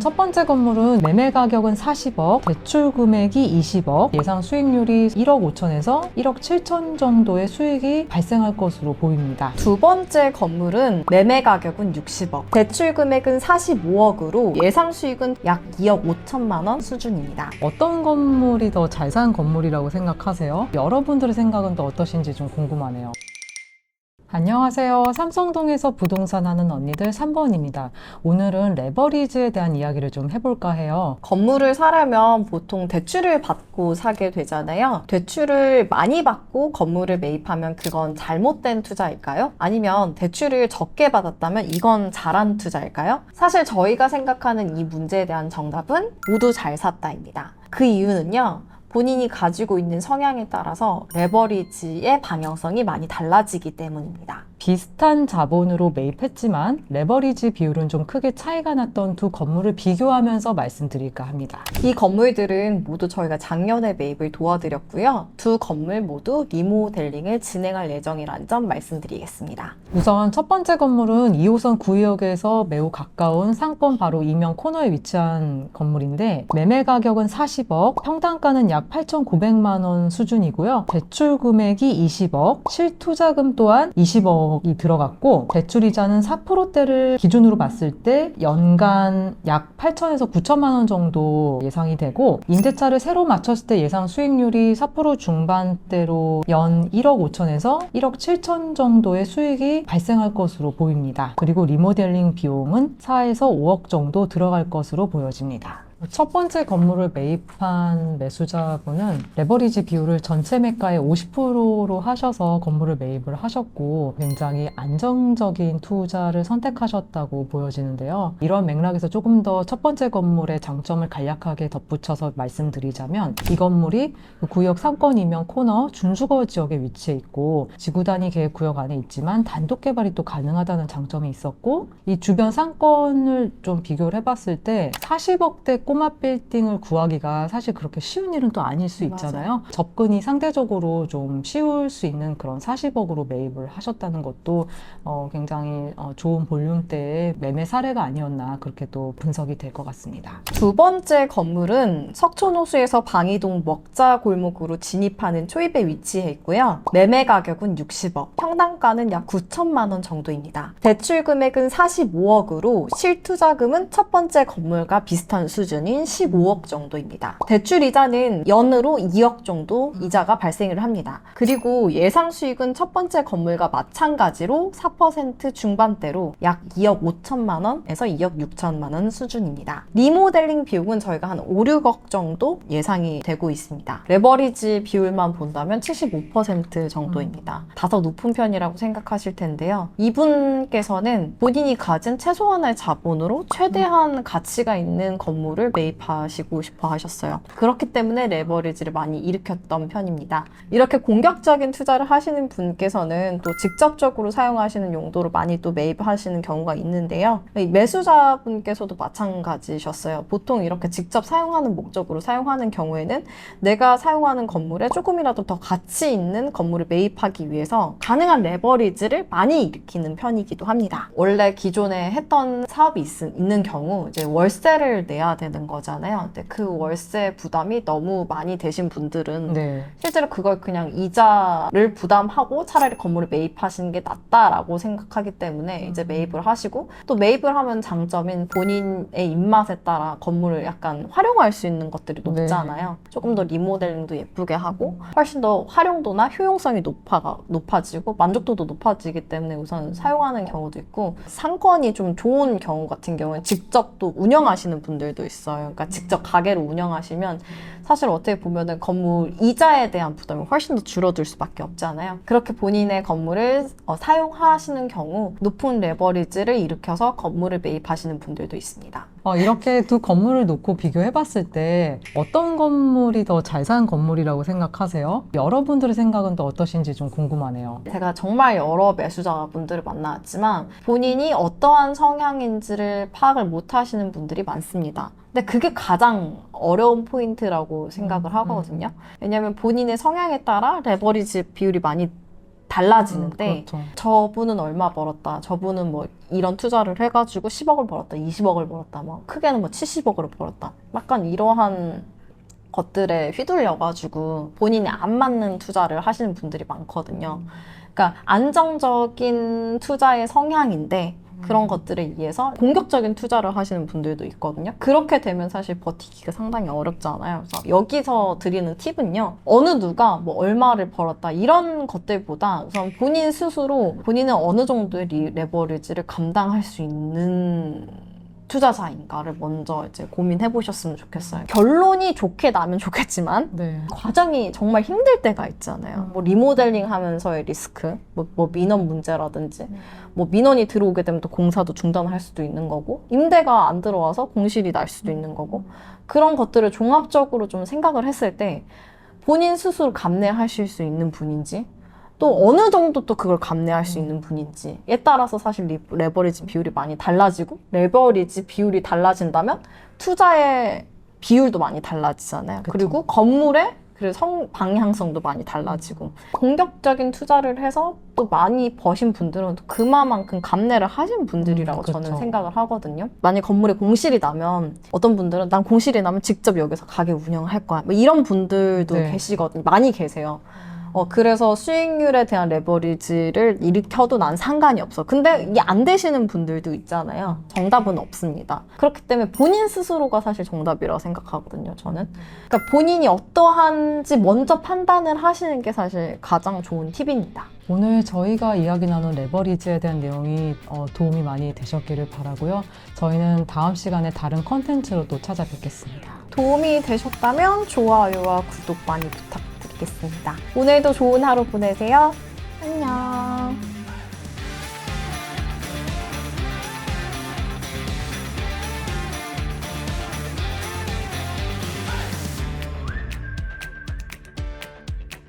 첫 번째 건물은 매매 가격은 40억, 대출 금액이 20억, 예상 수익률이 1억 5천에서 1억 7천 정도의 수익이 발생할 것으로 보입니다. 두 번째 건물은 매매 가격은 60억, 대출 금액은 45억으로 예상 수익은 약 2억 5천만 원 수준입니다. 어떤 건물이 더 잘 산 건물이라고 생각하세요? 여러분들의 생각은 또 어떠신지 좀 궁금하네요. 안녕하세요. 삼성동에서 부동산 하는 언니들 3번입니다. 오늘은 레버리지에 대한 이야기를 좀 해볼까 해요. 건물을 사려면 보통 대출을 받고 사게 되잖아요. 대출을 많이 받고 건물을 매입하면 그건 잘못된 투자일까요? 아니면 대출을 적게 받았다면 이건 잘한 투자일까요? 사실 저희가 생각하는 이 문제에 대한 정답은 모두 잘 샀다입니다. 그 이유는요, 본인이 가지고 있는 성향에 따라서 레버리지의 방향성이 많이 달라지기 때문입니다. 비슷한 자본으로 매입했지만 레버리지 비율은 좀 크게 차이가 났던 두 건물을 비교하면서 말씀드릴까 합니다. 이 건물들은 모두 저희가 작년에 매입을 도와드렸고요. 두 건물 모두 리모델링을 진행할 예정이라는 점 말씀드리겠습니다. 우선 첫 번째 건물은 2호선 구의역에서 매우 가까운 상권 바로 이면 코너에 위치한 건물인데 매매 가격은 40억, 평당가는 약 8,900만 원 수준이고요. 대출 금액이 20억, 실투자금 또한 20억이 들어갔고 대출이자는 4%대를 기준으로 봤을 때 연간 약 8천에서 9천만 원 정도 예상이 되고 임대차를 새로 맞췄을 때 예상 수익률이 4% 중반대로 연 1억 5천에서 1억 7천 정도의 수익이 발생할 것으로 보입니다. 그리고 리모델링 비용은 4에서 5억 정도 들어갈 것으로 보여집니다. 첫 번째 건물을 매입한 매수자분은 레버리지 비율을 전체 매가의 50%로 하셔서 건물을 매입을 하셨고 굉장히 안정적인 투자를 선택하셨다고 보여지는데요. 이런 맥락에서 조금 더 첫 번째 건물의 장점을 간략하게 덧붙여서 말씀드리자면 이 건물이 구역 상권 이면 코너 준수거 지역에 위치해 있고 지구 단위 계획 구역 안에 있지만 단독 개발이 또 가능하다는 장점이 있었고 이 주변 상권을 좀 비교를 해봤을 때 40억대 꼬마 빌딩을 구하기가 사실 그렇게 쉬운 일은 또 아닐 수 있잖아요. 맞아요. 접근이 상대적으로 좀 쉬울 수 있는 그런 40억으로 매입을 하셨다는 것도 굉장히 좋은 볼륨대의 매매 사례가 아니었나 그렇게 또 분석이 될 것 같습니다. 두 번째 건물은 석촌호수에서 방이동 먹자 골목으로 진입하는 초입에 위치해 있고요. 매매 가격은 60억, 평당가는 약 9천만 원 정도입니다. 대출 금액은 45억으로 실투자금은 첫 번째 건물과 비슷한 수준인 15억 정도입니다. 대출 이자는 연으로 2억 정도 이자가 발생을 합니다. 그리고 예상 수익은 첫 번째 건물과 마찬가지로 4% 중반대로 약 2억 5천만 원에서 2억 6천만 원 수준입니다. 리모델링 비용은 저희가 한 5, 6억 정도 예상이 되고 있습니다. 레버리지 비율만 본다면 75% 정도입니다. 다소 높은 편이라고 생각하실 텐데요. 이분께서는 본인이 가진 최소한의 자본으로 최대한 가치가 있는 건물을 매입하시고 싶어 하셨어요. 그렇기 때문에 레버리지를 많이 일으켰던 편입니다. 이렇게 공격적인 투자를 하시는 분께서는 또 직접적으로 사용하시는 용도로 많이 또 매입하시는 경우가 있는데요. 매수자분께서도 마찬가지셨어요. 보통 이렇게 직접 사용하는 목적으로 사용하는 경우에는 내가 사용하는 건물에 조금이라도 더 가치 있는 건물을 매입하기 위해서 가능한 레버리지를 많이 일으키는 편이기도 합니다. 원래 기존에 했던 사업이 있는 경우 이제 월세를 내야 되는 거잖아요. 근데 그 월세 부담이 너무 많이 되신 분들은 실제로 그걸 그냥 이자를 부담하고 차라리 건물을 매입하시는 게 낫다라고 생각하기 때문에 이제 매입을 하시고 또 매입을 하면 장점인 본인의 입맛에 따라 건물을 약간 활용할 수 있는 것들이 높잖아요. 조금 더 리모델링도 예쁘게 하고 훨씬 더 활용도나 효용성이 높아지고 만족도도 높아지기 때문에 우선 사용하는 경우도 있고 상권이 좀 좋은 경우 같은 경우는 직접 또 운영하시는 분들도 있어요. 그러니까 직접 가게를 운영하시면 사실 어떻게 보면은 건물 이자에 대한 부담이 훨씬 더 줄어들 수밖에 없잖아요. 그렇게 본인의 건물을 사용하시는 경우 높은 레버리지를 일으켜서 건물을 매입하시는 분들도 있습니다. 이렇게 두 건물을 놓고 비교해봤을 때 어떤 건물이 더 잘 산 건물이라고 생각하세요? 여러분들의 생각은 또 어떠신지 좀 궁금하네요. 제가 정말 여러 매수자분들을 만나왔지만 본인이 어떠한 성향인지를 파악을 못 하시는 분들이 많습니다. 근데 그게 가장 어려운 포인트라고 생각을 하거든요. 왜냐하면 본인의 성향에 따라 레버리지 비율이 많이 달라지는데 그렇죠. 저분은 얼마 벌었다. 저분은 뭐 이런 투자를 해가지고 10억을 벌었다. 20억을 벌었다. 뭐 크게는 뭐 70억을 벌었다. 약간 이러한 것들에 휘둘려가지고 본인이 안 맞는 투자를 하시는 분들이 많거든요. 그러니까 안정적인 투자의 성향인데 그런 것들에 의해서 공격적인 투자를 하시는 분들도 있거든요. 그렇게 되면 사실 버티기가 상당히 어렵잖아요. 그래서 여기서 드리는 팁은요. 어느 누가 뭐 얼마를 벌었다 이런 것들보다 우선 본인 스스로 본인은 어느 정도의 레버리지를 감당할 수 있는 투자자인가를 먼저 이제 고민해 보셨으면 좋겠어요. 결론이 좋게 나면 좋겠지만 네. 과정이 정말 힘들 때가 있잖아요. 뭐 리모델링 하면서의 리스크, 뭐 민원 문제라든지, 뭐 민원이 들어오게 되면 또 공사도 중단할 수도 있는 거고, 임대가 안 들어와서 공실이 날 수도 있는 거고, 그런 것들을 종합적으로 좀 생각을 했을 때 본인 스스로 감내하실 수 있는 분인지, 또 어느 정도 또 그걸 감내할 수 있는 분인지에 따라서 사실 레버리지 비율이 많이 달라지고, 레버리지 비율이 달라진다면 투자의 비율도 많이 달라지잖아요. 그쵸. 그리고 건물의 방향성도 많이 달라지고, 공격적인 투자를 해서 또 많이 버신 분들은 또 그만큼 감내를 하신 분들이라고 그쵸. 저는 생각을 하거든요. 만약 건물에 공실이 나면 어떤 분들은 난 공실이 나면 직접 여기서 가게 운영을 할 거야. 뭐 이런 분들도 네. 계시거든요. 많이 계세요. 그래서 수익률에 대한 레버리지를 일으켜도 난 상관이 없어. 근데 이게 안 되시는 분들도 있잖아요. 정답은 없습니다. 그렇기 때문에 본인 스스로가 사실 정답이라고 생각하거든요, 저는. 그러니까 본인이 어떠한지 먼저 판단을 하시는 게 사실 가장 좋은 팁입니다. 오늘 저희가 이야기 나눈 레버리지에 대한 내용이 도움이 많이 되셨기를 바라고요. 저희는 다음 시간에 다른 컨텐츠로 또 찾아뵙겠습니다. 도움이 되셨다면 좋아요와 구독 많이 부탁드리겠습니다. 오늘도 좋은 하루 보내세요. 안녕.